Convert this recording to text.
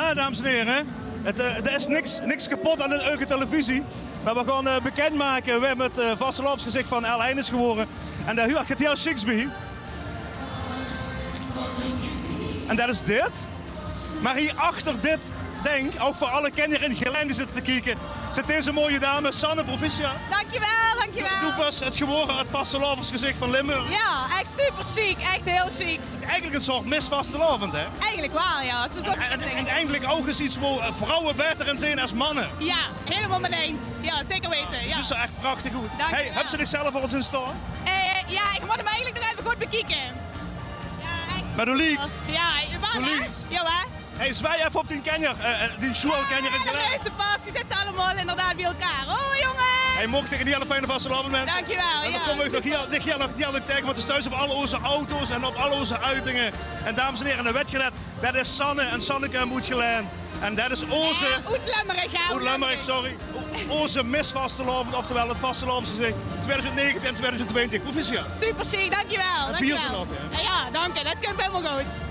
Ja, dames en heren. Er is niks kapot aan de Euke televisie. Maar we gaan bekendmaken. We hebben het vastelovensgezicht van El Heines geworden. En daar gaat heel chics bij. En dat is dit. Maar hier achter dit ding, ook voor alle kinderen in Geleen die zitten te kijken, zit deze mooie dame, Sanne Provincia. Dankjewel, dankjewel. Doe pas het geworden het vastelovensgezicht van Limburg. Ja, echt super chic, echt heel chic. Eigenlijk een soort Miss Vastelovend, hè? Eigenlijk wel, ja. Het is een soort En eigenlijk ook eens iets waar vrouwen beter in zijn als mannen. Ja, helemaal mee eens. Ja, zeker weten. Ja. Dus dat is echt prachtig goed. Dankjewel. Hey, heb ze zichzelf al eens in staan? Ja, ik moet hem eigenlijk nog even goed bekijken. Ja, echt. Maar doe lieks. Ja, wel hè? Lieks. Ja, hè? Hey, zwaai even op die kenjer, die schoolkenjer in de Geleen. meeste pas, die zitten allemaal inderdaad bij elkaar. Oh jongens! Hey, mocht tegen die hele fijne vastelovend mensen. Dankjewel, En dan ja. komen we nog die alle tegen, want het is thuis op alle onze auto's en op alle onze uitingen. En dames en heren, de wedgelet, dat is Sanne en Sanneke moet Geleen. En dat is onze... Oet Lemmerig, ja. Oet Lemmerig, sorry. Onze Miss Vastelovend, oftewel het vastelovensgezicht 2019 en 2020. Proficiat. Super chic, dankjewel. En vier ze nog, Ja, dank je. Dat komt helemaal goed.